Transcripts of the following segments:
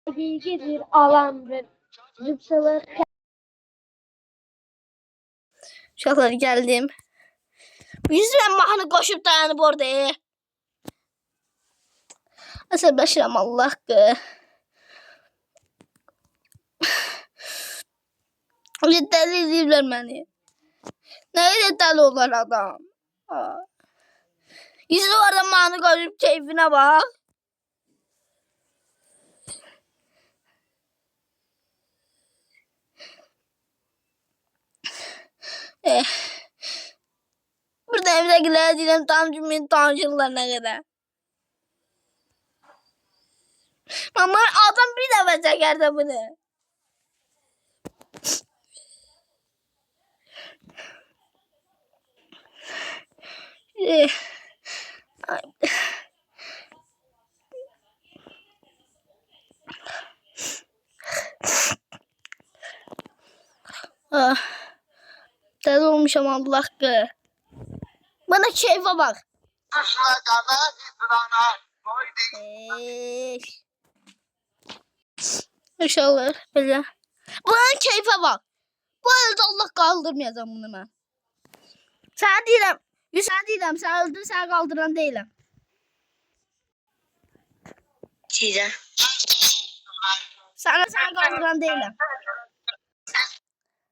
Bilgidir alandır. Zıpsalı. Uşaqlar geldim. Yüzümə mahnı koşup dayanıb orada. Əsəbləşirəm Allah haqqı. Dəli ediblər məni. Nə qədər dəli olur adam. Yüzü orada mahnı koşup keyfine bak. Burada evdekiler deyirəm tam cümleyi tanışırlar nə qədər. Ama adam bir dəfə çəkər də bunu. Dəli olmuşam Allah haqqı. Bana keyfe bak. İnşallah böyle. Bana keyfe bak. Bu elde Allah kaldırmayacağım bunu ben. Sen değilim. Sen değilim. Sen öldün, sen kaldıran değilim. Çiğdem. Sen kaldıran değilim.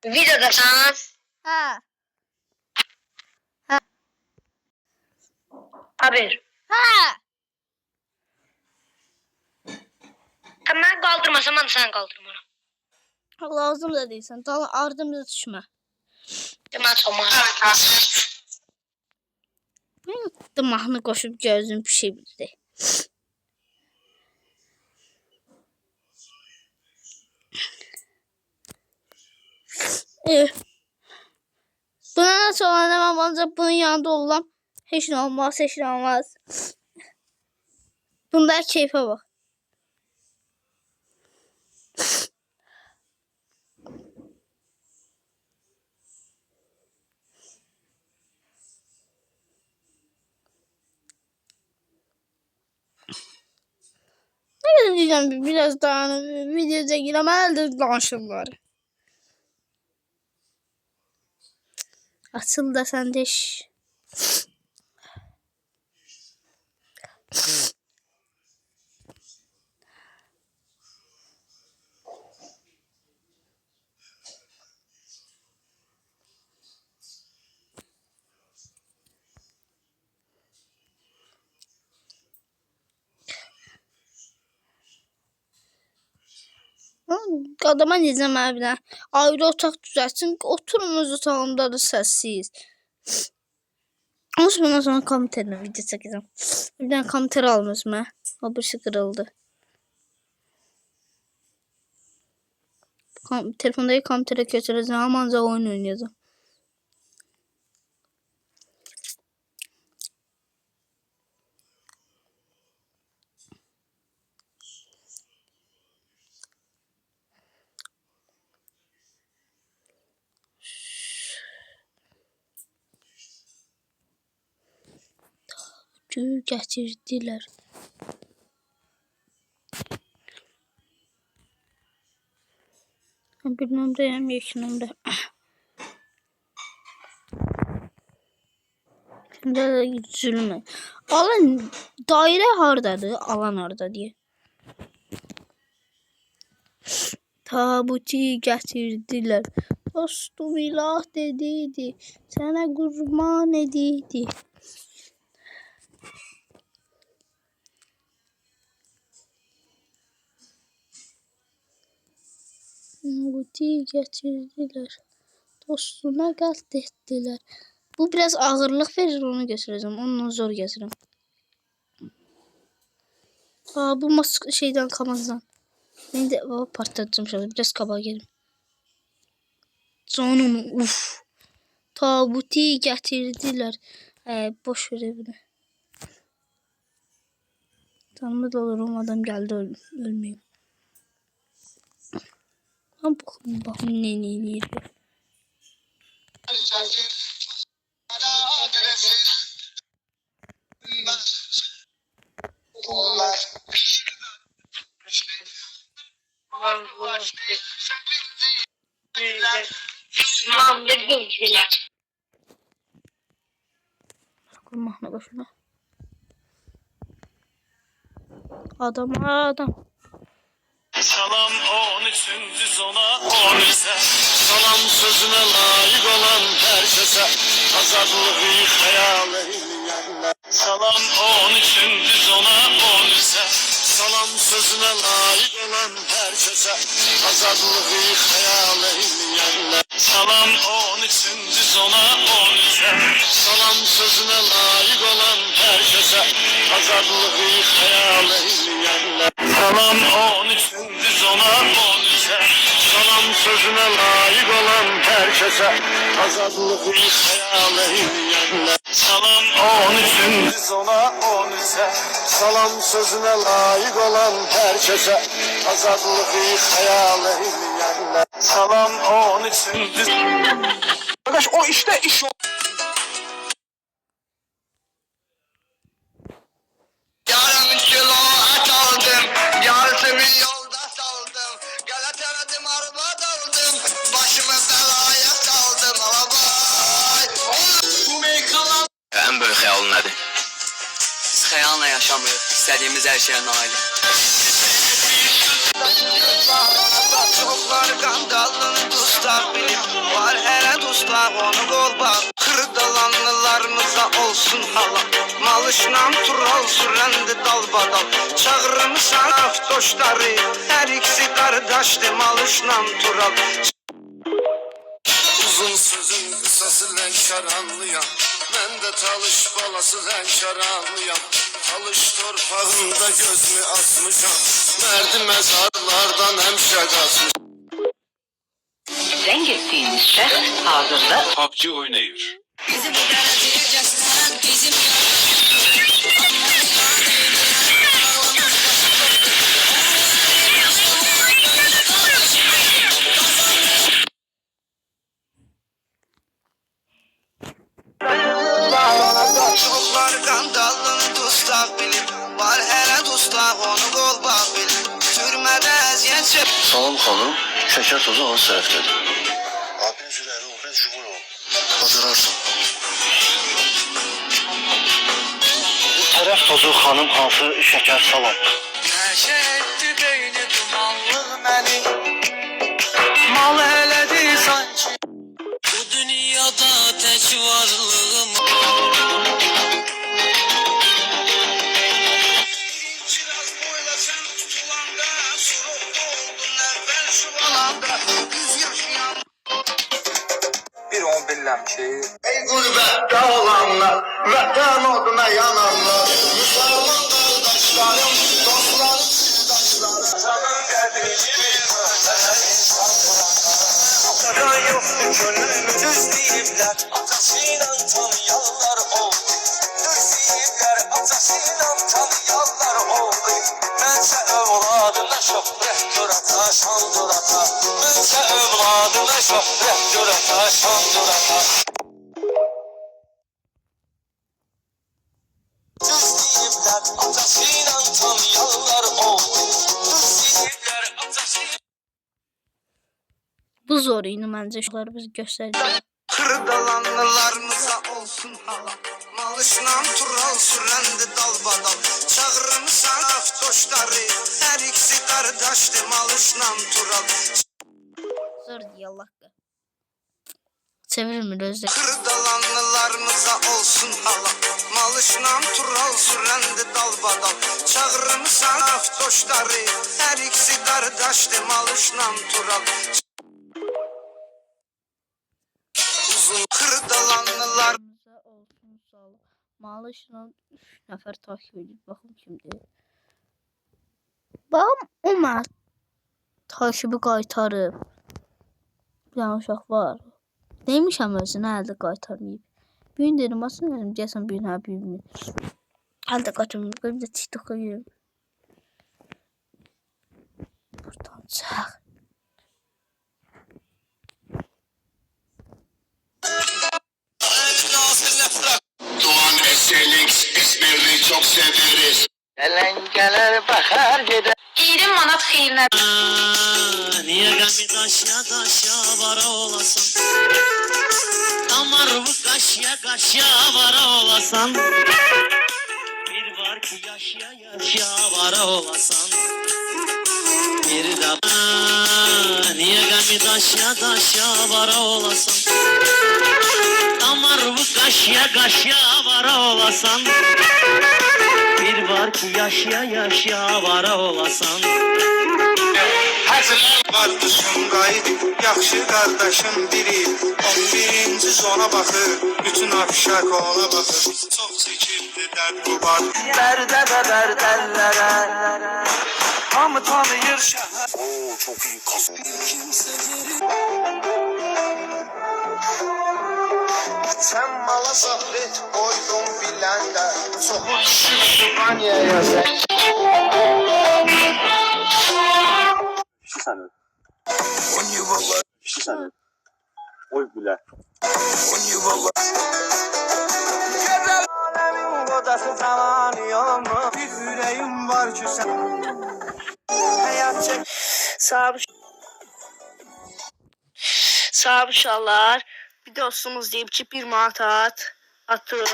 Videodasınız. Ha. Haber. Ha. Ben kaldırmasam ben sen kaldırma. Lazım da değilsen. Daha ardımıza düşme. Demek sonra. Ben mahnı koşup gözüm bir şey bildi. Buna nasıl oynamam ancak bunun yanında olam. Hiç ne olmaz, hiç ne olmaz. Bunda keyfe bak. Ne diyeceğim biraz daha video çekeceğim elde danışırlar. Açıl da sen de iş. Adama diyeceğim abine. Ayrı otak düzeltsin. Oturunuz otağımda da sessiz. Ondan sonra komiterle video çekeceğim. Bir tane komiter almış mı? O birisi kırıldı. Telefondaki komitere götüreceğim ama ancak oyun oynayacağım. Getirdiler. Bir numarayım, iki numara. Şimdi üzülme. Alan daire hardadır, alan orada diye. Tabutu getirdiler. Dostum ilah dediydi. Sana kurban ediydi. Tabutu getirdiler. Dostuna katlettiler. Bu biraz ağırlık verir, onu göstereceğim. Ondan zor getiririm. Bu şeyden kamazdan. Neydi? Partlatacağım şöyle. Biraz kabağa gelin. Sonunu uf. Tabuti getirdiler. Boş ver bunu. Tanımız olurum, adam geldi ölmeyeyim. Bakın ne diyor. Mahnı başına. Adam. Salam 13. ona 13'e Salam sözüne layık olan herkese Azadlığı hayal eyleyenler Salam 13. ona 13'e Salam sözüne layık olan herkese Azadlığı hayal eyleyenler Salam 13. ona 13'e Salam sözüne layık olan herkese Azadlığı hayal eyleyenler Salam 13. ona 13'e Salam sözüne layık olan herkese Azadlığı hayal eyleyenler Salam 13. ona 13'e Salam sözüne layık olan herkese Azadlığı hayal eyleyenler Salam 13. Arkadaş o işte iş o. Yarım kilo et aldım, yarısını yolda saldım. Galataradım araba daldım, başımı belaya saldım. Alabay. Bu meykalan. En büyük hayal nedir? Biz hayalına yaşamıyoruz, istediğimiz her şeye nail. Çoklar qandalın dostlar bilib var hələ dostlar onu qol bak. Kırdalanlılarımıza olsun hala malışla tural sürəndi dalbadal. Çağırmışsan avtoşları hər ikisi qardaşdı malışla tural. Uzun sözün kısası Lənkəranlıyam Mən də talış balası Lənkəranlıyam Talış torpağında gözümü açmışam Mərdi məzarlardan həmişə qaçmışam Zeng ettiğiniz şahıs hazırda PUBG oynayır. Bizi bu dereceye gösteren bizim Çoklar qandalın dostlar bilib var hələ dostlar onu qol bak bilib. Türmədə əziyyət çək. Salam xanım, şəkər tozu hansı tərəfdədir? Abin züləri o, ben cumhur ol. Bacararsan. Bu tərəf tozu xanım hansı şəkər salam? Nəşə etdi beyni dumanlıq məni. Mal elədi sanki. Bu dünyada tək varlığım. Kiraz boyla sən tutulanda Soruq oldun əvvəl şu alanda Düz yaşayan Bir on biləm ki Ey qürbətdə olanlar Vətən oduna yananlar Müsəlman qardaşlarım Dostlarım, sirdaşlarım Canın qədrini bilməsələr insan buralar Can yoxdur könlümü düz deyiblər Atasıyla tanıyanlar oldu Düz deyiblər atasıyla tanıyanlar oldu Mənsə övladına şöhrət görata, şan durata Mənsə övladına şöhrət görata, şan durata Düz deyiblər atasıyla tanıyanlar oldu Düz deyiblər atasıyla Bu zor yine bence şunları biz göstereceğiz. Kırdalanlılarımıza olsun hala Malışla tural sürəndi dalbadal Çağırmışsan avtoşları Hər ikisi qardaşdı malışla tural Zor diye Allah. Çevirmir özde. Kırdalanlılarımıza olsun hala Malışla tural sürəndi dalbadal Çağırmışsan avtoşları Hər ikisi qardaşdı malışla tural Uzun kırdalanlılar Olsun sağ ol. Malışla 3 nefer takip edip bakın şimdi. Bakın Ömer takibi qaytarıb. Bir tane uşaq var. Demişəm özünə əldə qaytarmayıb. Bir gün dedim aslında dedim deyəsən bir dənə bilmir. Əldə qaytarmayıb. Bir də TikTok'a girim. Buradan çıx. Doğan Eselix, İzmir'i çok severiz. Gelen gelir bakar gider 20 manat xeyrinə Niye gami daşya daşya vara olasın? Damar bu kaşya kaşya vara olasan. Bir var ki yaşya yaşya vara olasan. Bir de niye gami daşya daşya vara olasan? Damar bu kaşya kaşya vara olasan. Bir var ki yaşya yaşya vara olasan. Həzrət vardı Sumqayıt, yaxşı qardaşım biri 11-ci zona baxır, bütün afişak ona baxır. Çox çəkirdi dərd qubar, dərdə və bərdəllərə hamı tanıyır şəhər. Oo, çok iyi kas. Sən mala zahret qoydun biləndə, çoxu düşüb Qanyaya sən. Bir saniye. On yuvala, Bir saniye. Oy bile. on yuvala. Gözəl aləmin qodası zamanı yolmu, bir ürəyim var ki sən. Həyat çək. Sağ uşaqlar. Bir dostumuz deyib ki 1 manat atır.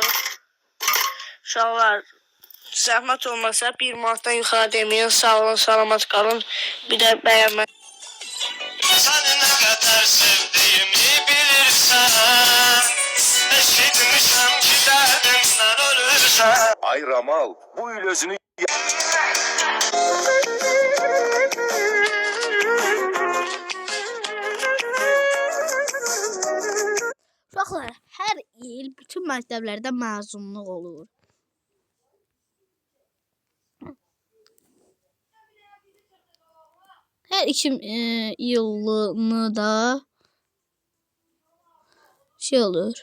Uşaqlar zəhmət olmasa 1 manatdan yuxarı deməyin. Sağ olun, salamat qalın. Bir də bəyənmə. Səni nə qədər sevdiyimi bilirsən, eşitmişəm ki dərdimdən ölürsən. Ay Ramal, bu il özünü Uşaqlar, hər il bütün məktəblərdə məzunluq olur. Hər 2 iyulunu da şey olur.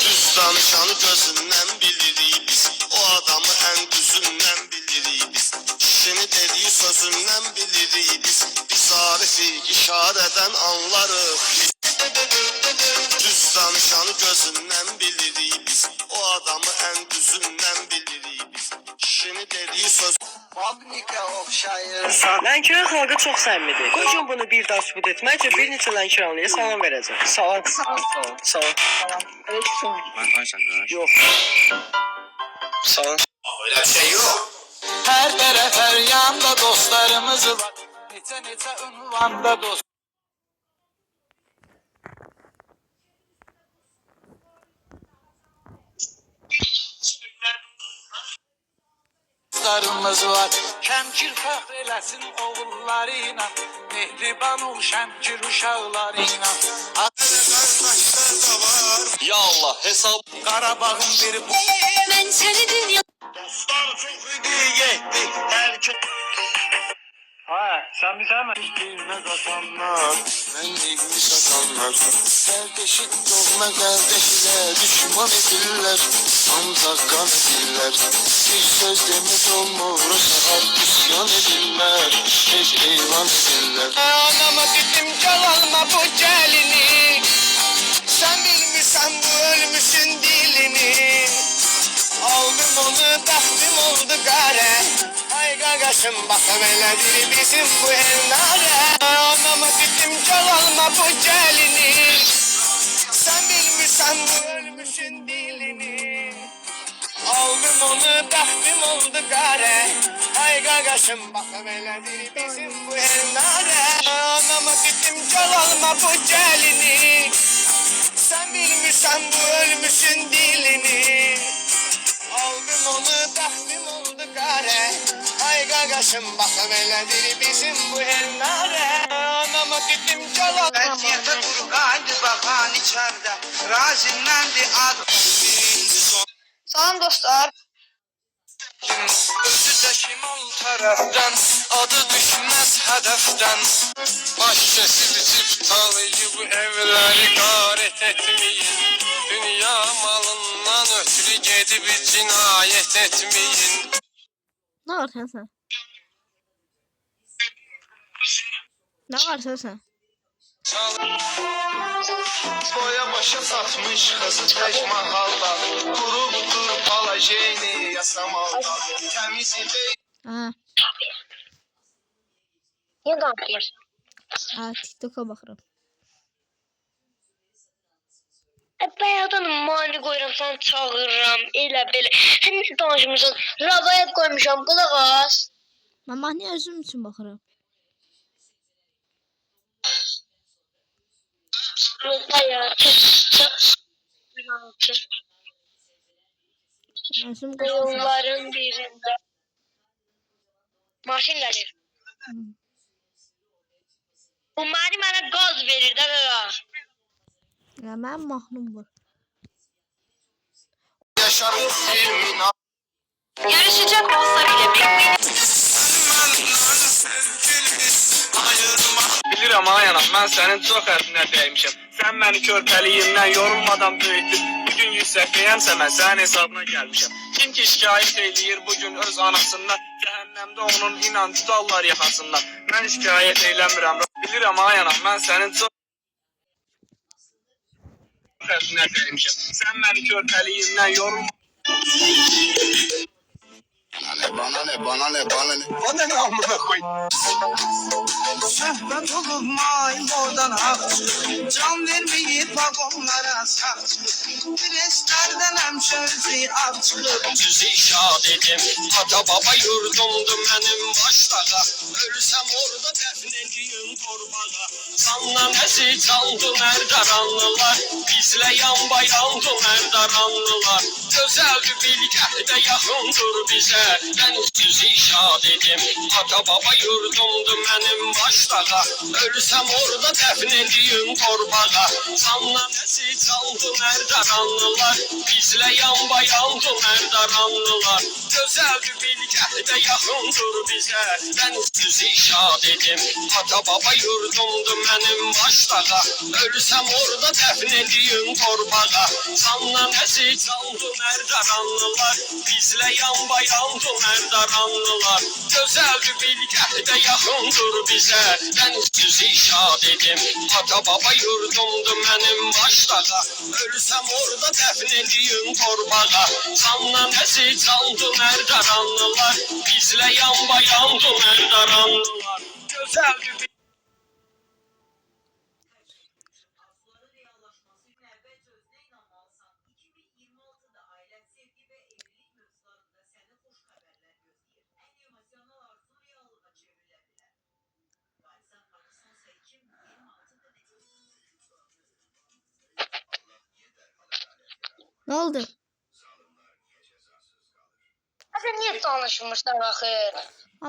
Düz danışanı gözündən bilirik biz, o adamı ən düzündən bilirik biz. Kişini dediyi sözündən bilirik biz, biz arifi işarədən anlarıq biz. Düz danışanı gözündən bilirik biz, o adamı ən düzündən bilirik biz. Kişini dediyi söz fabrika oxşayırsan. Lənkəran xalqı çox səmimidir. Qoyun bunu bir daha sübut etmək üçün bir neçə Lənkəranlıya salam verəcəm. Salam. Salam. Ben Ayşen kardeş. Yox. Salam. Öyle bir şey yok. Her taraf her yanda dostlarımız var. Neçə ünvanda dostlarımız var. Şəmkir fəxr eləsin oğulları ilə, mehriban ol Şəmkir uşaqları ilə. Qardaşlar da var. Ya Allah, hesab. Qarabağın bir bu. Mən səni dünya Dostlar çox idi getdi herkes. Ha, sen bir sen mi? Birbirine katanlar, benliğimi satanlar. Kardeşin doğma kardeşine düşman edirler, antakkan edirler. Bir söz demet olmur, saat isyan edirler, heç eyvan edirler. Anama dedim gel alma bu gelini, sen bilmirsen bu ölmüşün dilini. Aldım onu tahtım oldu gare. Ay gagaşım bakım elədir bizim bu evlere. Anama dedim gel alma bu gelini, sen bilmirsen bu ölmüşün dilini. Aldım onu tahtım oldu gare. Ay gagaşım bakım elədir bizim bu evlere. Anama dedim gel alma bu gelini, sen bilmirsen bu ölmüşün dilini. Aldım onu tahtım oldu gare. Ay gagaşım bakım elədir bizim bu elnare. Anama dedim gel al. Vəziyyətə durqaydı baxan içərdə, razimləndi adı birinci son. Salam dostlar. Özü də şimal tərəfdən, adı düşməz hədəfdən. Baş kəsib cib talayıb evləri qarət etməyin. Dünya malından ötürü gedib cinayət etməyin. Ne var sen? Ne var sen? Boya başa satmış kızı tek mahalda, quru budur Səmada təmiz deyil. Ha, Niye kalkıyorsun? ha TikTok'a baxıram. Bayağıdan mani koyuram, sana çağırıram, elə belə. Sən nə danışmısan? Ravayat koymuşam, qulaq as. Mən mahnıya özüm üçün baxıram. Bayağıdan. Özüm qoşulsam. Yolların birində. Maşın gəlir. Bu mani mənə qaz verir də qaqa. Ya mənim mahnım var. Yaşarım filmin Yarışacak olsa bile Bilirəm ay anam, mən sənin çox həddinə dəymişəm. Sən məni körpəliyimdən yorulmadan böyütdün. Bugün yüksəkdəyəmsə mən sənin hesabına gəlmişəm. Kim ki şikayət eləyir bugün öz anasından, cəhənnəmdə onun inan tutarlar yaxasından. Mən şikayət eləmirəm. Bilirəm ay anam, mən sənin çox həddinə dəymişəm. Sən məni körpəliyimdən yorulmadan Bana ne bana ne bana ne. O ne amına koy. Söhbət olub maymodan haqçı, can verməyib vaqonlara saxçı. Preslərdən həmşə özü ağ çıxıb. Sizi şad edim, ata baba yurdumdu mənim başlağa. Ölsəm orada dəfn edeyim torbağa. Canla nəsi candı mərdaranlılar, bizlə yan bayandı mərdaranlılar. Gözəldir bilgəhdə yaxındır bizə, mən sizi şad edim, ata baba yurdumdu mənim başlağa. Ölsəm orada dəfn edeyim torbağa. Canla nəsi candı mərdaranlılar, bizlə yan bayandı mərdaranlılar. Gözəldir bilgəhdə yaxındır bizə, mən sizi şad edim, ata baba yurdumdu mənim başlağa. Ölsəm orada dəfn edeyim torbağa. Canla nəsi candı mərdaranlılar, bizlə yan bayandı mərdaranlılar. Gözəldir bilgəhdə yaxındır bizə, mən sizi şad edim, ata baba yurdumdu mənim başlağa. Ölsəm orada dəfn edeyim torbağa. Canla nəsi candı mərdaranlılar, bizlə yan bayandı mərdaranlılar. Gözəldir Ne oldu? Sən niyə danışmırsan axı?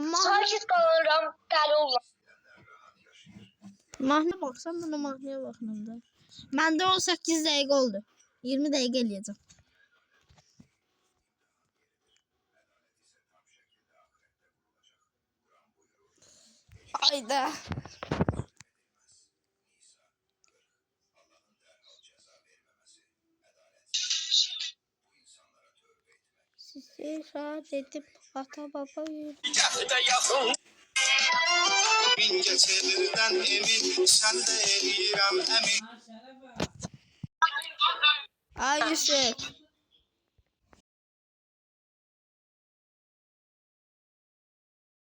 Amma Sakit qalıram, dəli ollam. mahnıya baxsam mən o mahnıya baxıram da. Məndə 18 dəqiqə oldu. 20 dəqiqə eləyəcəm. Hayda. Sizi şad edip ata baba yürü. bilgəhdə yaxın. Bin geçerirden emin, sen de eləyirəm əmin. Ay Yusuf.